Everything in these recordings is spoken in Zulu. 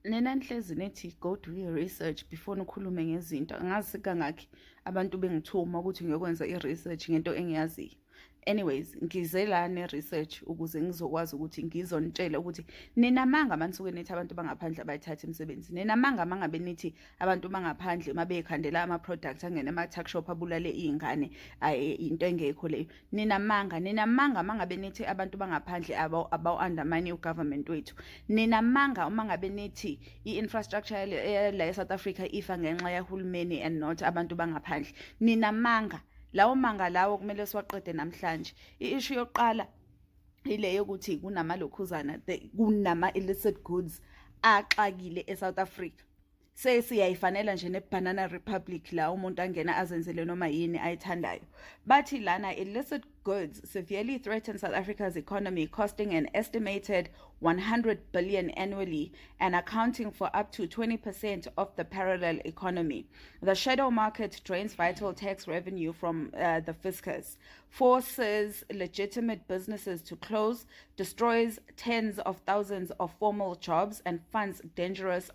Nina nihlezi nithi go do your research before ukhulume ngezinto. Angazi kangakhi abantu bengithuma ukuthi ngiyokwenza i-research ngento engiyaziyo. Anyways, ngize la ne-research ukuze ngizokwazi ukuthi ngizonitshela ukuthi ninamanga manisuke nithi abantu bangaphandle abayithatha imisebenzi. Ninamanga mangabe nithi abantu bangaphandle mabekhandela ama-product angene ama-tuck shop abulale iy'ngane into engekho leyo. Ninamanga mangabe nithi abantu bangaphandle abawu-undermine u-government wethu. Ninamanga uma ngabe nithi i-infrastructure la e-South Africa ifa ngenxa yahulumeni and not abantu bangaphandle. Ninamanga. Lawo manga lawo kumele siwaqede namhlanje. I-issue yokuqala ile yokuthi kunamalokhuzana kunama-illicit goods axakile eSouth Africa. Sesiyayifanela nje ne-Banana Republic la umuntu angena azenzele noma yini ayithandayo. Bathi lana illicit goods severely threaten South Africa's economy, costing an estimated 100 billion annually and accounting for up to 20% of the parallel economy. The shadow market drains vital tax revenue from the fiscus, forces legitimate businesses to close, destroys tens of thousands of formal jobs, and funds dangerous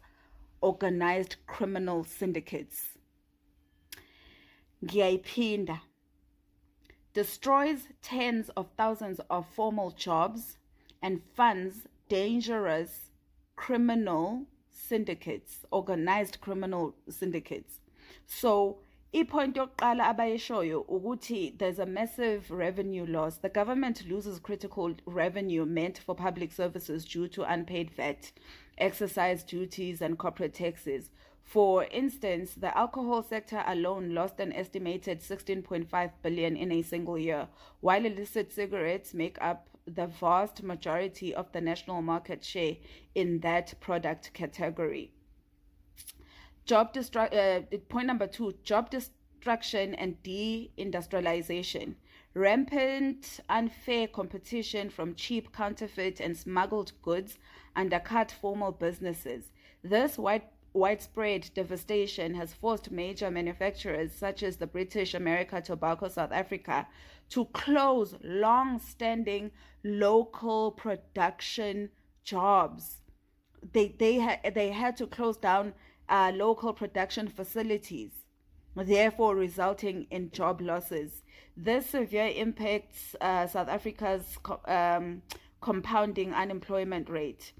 organized criminal syndicates. Ngiyayiphinda. Destroys tens of thousands of formal jobs and funds dangerous criminal syndicates, organized criminal syndicates. So, ipoint yokuqala abayishoyo ukuthi there's a massive revenue loss. The government loses critical revenue meant for public services due to unpaid VAT, excise duties, and corporate taxes. For instance, the alcohol sector alone lost an estimated 16.5 billion in a single year, while illicit cigarettes make up the vast majority of the national market share in that product category. Point number 2, job destruction and deindustrialization. Rampant unfair competition from cheap counterfeit and smuggled goods undercut formal businesses. This widespread devastation has forced major manufacturers such as the British America Tobacco South Africa to close long-standing local production jobs. They had to close down local production facilities, therefore resulting in job losses. This severe impacts South Africa's compounding unemployment rate.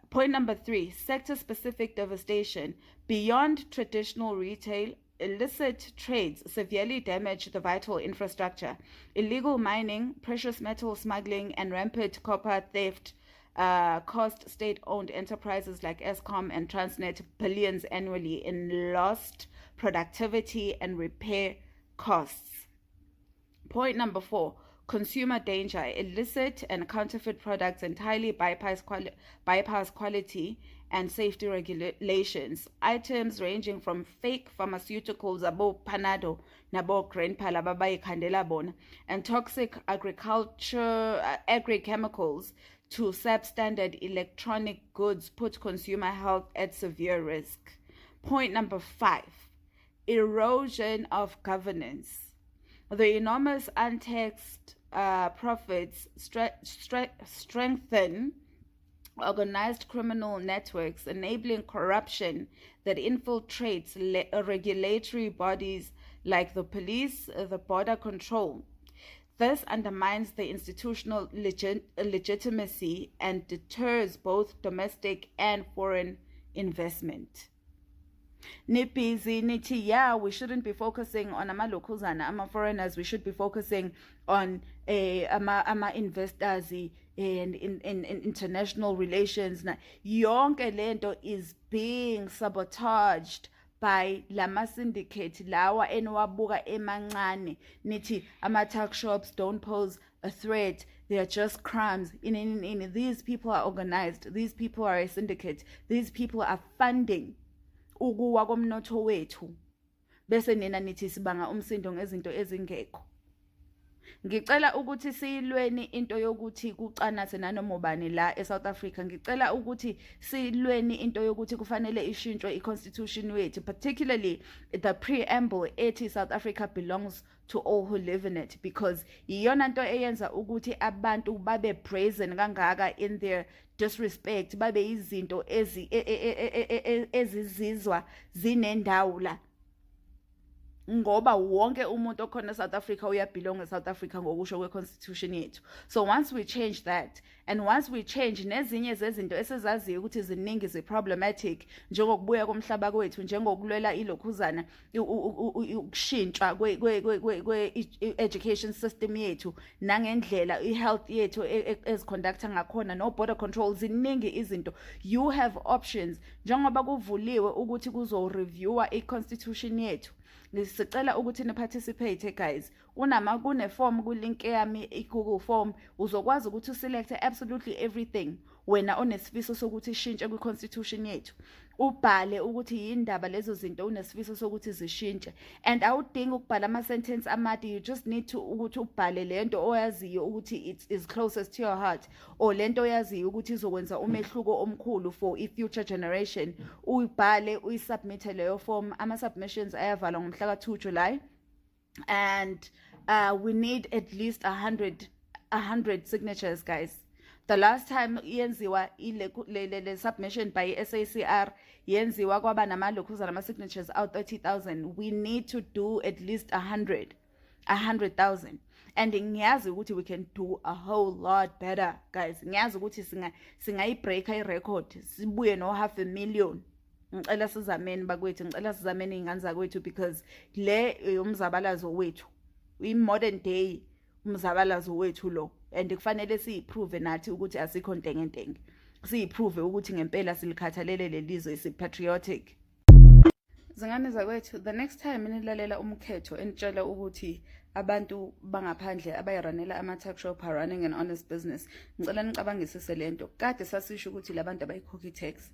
Point number 3, sector-specific devastation. Beyond traditional retail, illicit trades severely damage the vital infrastructure. Illegal mining, precious metal smuggling, and rampant copper theft cost state-owned enterprises like Eskom and Transnet billions annually in lost productivity and repair costs. Point number 4, consumer danger. Illicit and counterfeit products entirely bypass quality and safety regulations. Items ranging from fake pharmaceuticals, abo Panado, nabo Grandpa lababayikhandela bona, and toxic agrichemicals to substandard electronic goods put consumer health at severe risk. Point number 5, erosion of governance. The enormous untaxed profits strengthen organized criminal networks, enabling corruption that infiltrates regulatory bodies like the police, the border control. This undermines the institutional legitimacy and deters both domestic and foreign investment. Nibhizi nithi, yeah, we shouldn't be focusing on amalokhuzana, ama-foreigners. We should be focusing on ama-investors and in international relations. Yonke lento is being sabotaged by lama syndicate lawa eniwabuka emancane nithi ama-tuck shops don't pose a threat, they are just crimes. These people are organized, these people are a syndicate, these people are funding ukuwa komnotho wethu, bese nina nithi sibanga umsindo ngezinto ezingekho. Ngicela ukuthi silweni into yokuthi kucanathe nanoma ubani la eSouth Africa. Ngicela ukuthi silweni into yokuthi kufanele ishintshwe iconstitution wethu, particularly the preamble ethi South Africa belongs to all who live in it, because iyona nto eyenza ukuthi abantu babe brazen kangaka in their disrespect, babe izinto ezizizwa zinendawo la, ngoba wonke umuntu okhona eSouth Africa uyabelong eSouth Africa ngokusho kweconstitution yethu. So once we change that, and once we change nezinye zezinto esizaziyo ukuthi ziningi ziproblematic, njengokubuya komhlaba kwethu, njengokulwela ilokhuzana, ukushintshwa kwe-education system yethu, nangendlela i-health yethu eziconducta ngakhona, no border control, ziningi izinto. You have options, njengoba kuvuliwe ukuthi kuzo-reviewa i-constitution yethu. Ngisicela ukuthi niparticipate guys. Kune form kulink yami i-Google form, uzokwazi ukuthi uselect absolutely everything wena onesifiso sokuthi ishintshe kwi-constitution yethu. Ubhale ukuthi yindaba lezo zinto unesifiso sokuthi zishintshe, and awudingi ukubhala ama-sentence amade. You just need to ukuthi ubhale lento oyaziyo ukuthi it is closest to your heart, or lento oyaziyo ukuthi izokwenza umehluko omkhulu for i-future generation. Uyibhale, uyisubmite leyo form. Ama-submissions ayavalwa ngomhla ka-2 July, and we need at least 100 signatures guys. The last time yenziwa le submission by SACR, yenziwa kwaba namalokhuzana ama-signatures out 30,000. We need to do at least 100,000. And ngiyazi ukuthi we can do a whole lot better guys. Ngiyazi ukuthi singayibreaka i-record, sibuye no 500,000. Ngicela sizameni bakwethu, ngicela sizameni ingane zakwethu, because le umzabalazo wethu, i-modern day umzabalazo wethu lo, and kufanele siyiprove nathi ukuthi asikho ntengentenge, siyiprove ukuthi ngempela silikhathalele lelizwe, si-patriotic. Zingane zakwethu, the next time nilalela umkhetho entshela ukuthi abantu bangaphandle abayiranela ama-tuck shop are running an honest business, ngicela nicabangisise lento. Kade sasisho ukuthi labantu abayikhokhi tax,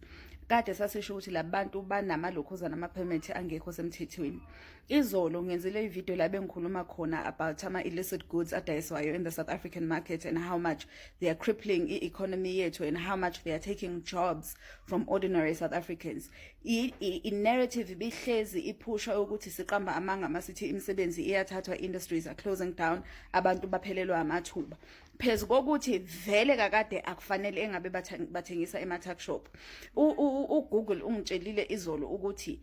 kade sasisho ukuthi labantu banamalokhuzana ama-permit angekho semthethweni. Izolo ngenzile ivideo la bengikhuluma khona about ama-illicit goods adayiswayo in the South African market, and how much they are crippling i-economy yethu, and how much they are taking jobs from ordinary South Africans. I-narrative ibihlezi iphusha ukuthi siqamba amanga masithi imisebenzi iyathathwa, industries are closing down, abantu baphelelwa amathuba. Phezu kokuthi vele kakade akufanele engabe bathengisa ema-tuck shop. Google ungitshelile izolo ukuthi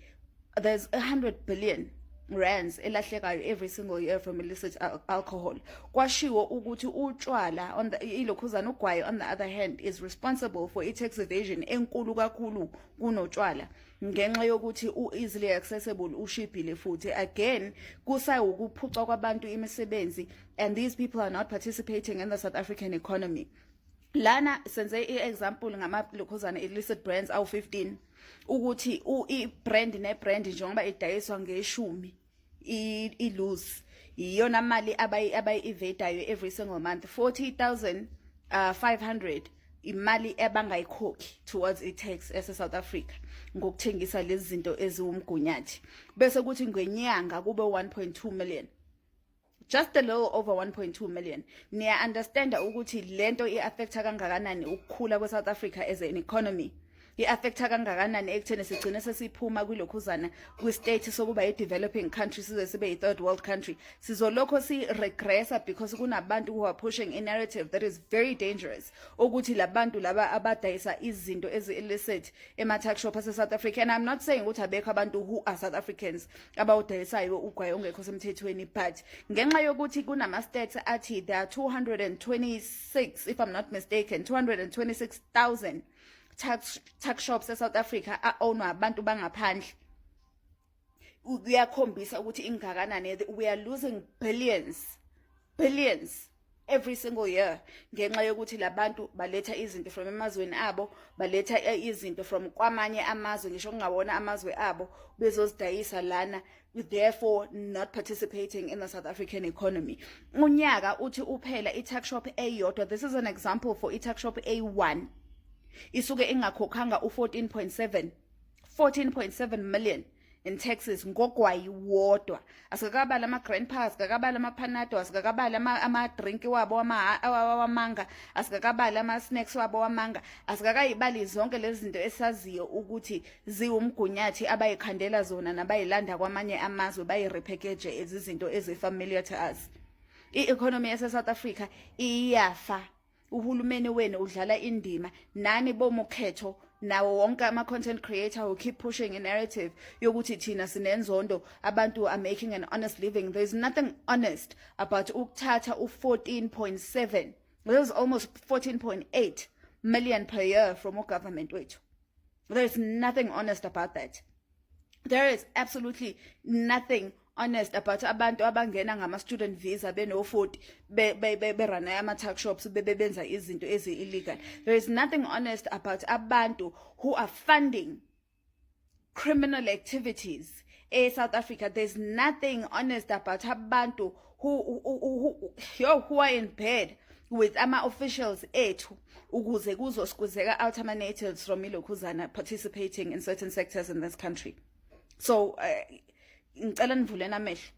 there's 100 billion rands elahlekayo every single year from illicit alcohol. Kwashiwo ukuthi utshwala ilokhuzana ugwayi on the other hand is responsible for tax evasion enkulu kakhulu kunotshwala, ngenxa yokuthi easily accessible, ushibhile futhi. Again, kusayukuphucwa kwabantu imisebenzi, and these people are not participating in the South African economy. Lana senze i-example ngama-lokhuzana illicit brands awu 15, ukuthi i-brand ne-brand njengoba idayiswa nge10 i-loose, iyona mali abayi-evadayo every single month. 40,500 imali abangayikhokhi towards i-tax ese-South Africa ngokuthengisa lezi zinto eziwumgunyathi, bese kuthi ngenyanga kube 1.2 million, just a little over 1.2 million. Niya understand ukuthi lento i-affecta kangakanani ukukhula kwe-South Africa as an economy, i-affecta kangakanani ekutheni sigcine sesiphuma kwilokhuzana kwi-state sokuba i-developing country size sibe i-third world country. Sizolokho si-regressa because kunabantu who are pushing a narrative that is very dangerous, ukuthi labantu laba abadayisa izinto ezi-illicit ema-tuck shop ase-South Africa. And I'm not saying ukuthi abekho abantu who are South Africans abawudayisayo ugwayi ongekho semthethweni, but ngenxa yokuthi kunama-stats athi there are 226, if I'm not mistaken, 226,000 tuck shops eSouth Africa ownwa abantu bangaphandle. Kuyakhombisa ukuthi ingakanani. We are losing billions every single year ngenxa yokuthi labantu baletha izinto from emazweni abo, baletha izinto from kwamanye amazwe, ngisho kungawona amazwe abo, bezozidayisa lana, therefore not participating in the South African economy. Unyaka uthi uphela i-tuck shop eyodwa, this is an example for i-tuck shop A1, isuke ingakhokhanga u 14.7 million in Texas ngogwayi wodwa. Asikakabala ama-grandpa, asikakabala ama-panado, asikakabala ama-drink wabo wamanga, asikakabala ama-snacks wabo wamanga, asikakayibali zonke lezi zinto esaziyo ukuthi ziwumgunyathi abayikhandela zona nabayilanda kwamanye amazwe bayirepackage izinto ezi-familiar to us. I-economy yase-South Africa iyafa. Uhulumeni wenu udlala indima, nani bomukhetho nawo wonke ama-content creator who keep pushing a narrative yokuthi thina sinenzondo, abantu are making an honest living. There's nothing honest about ukuthatha u-14.7, there's almost 14.8 million per year from our government wethu. There's nothing honest about that. There is absolutely nothing honest about abantu abangena ngama-student visa beno-40 berana ama-tuck shops benza izinto ezi-illegal. There is nothing honest about abantu who are funding criminal activities in South Africa. There's nothing honest about abantu who are in bed with ama-officials ethu ukuze kuzoskuzeka out ama-natives from ilokhuzana participating in certain sectors in this country. So ngicela nivuleni amehlo.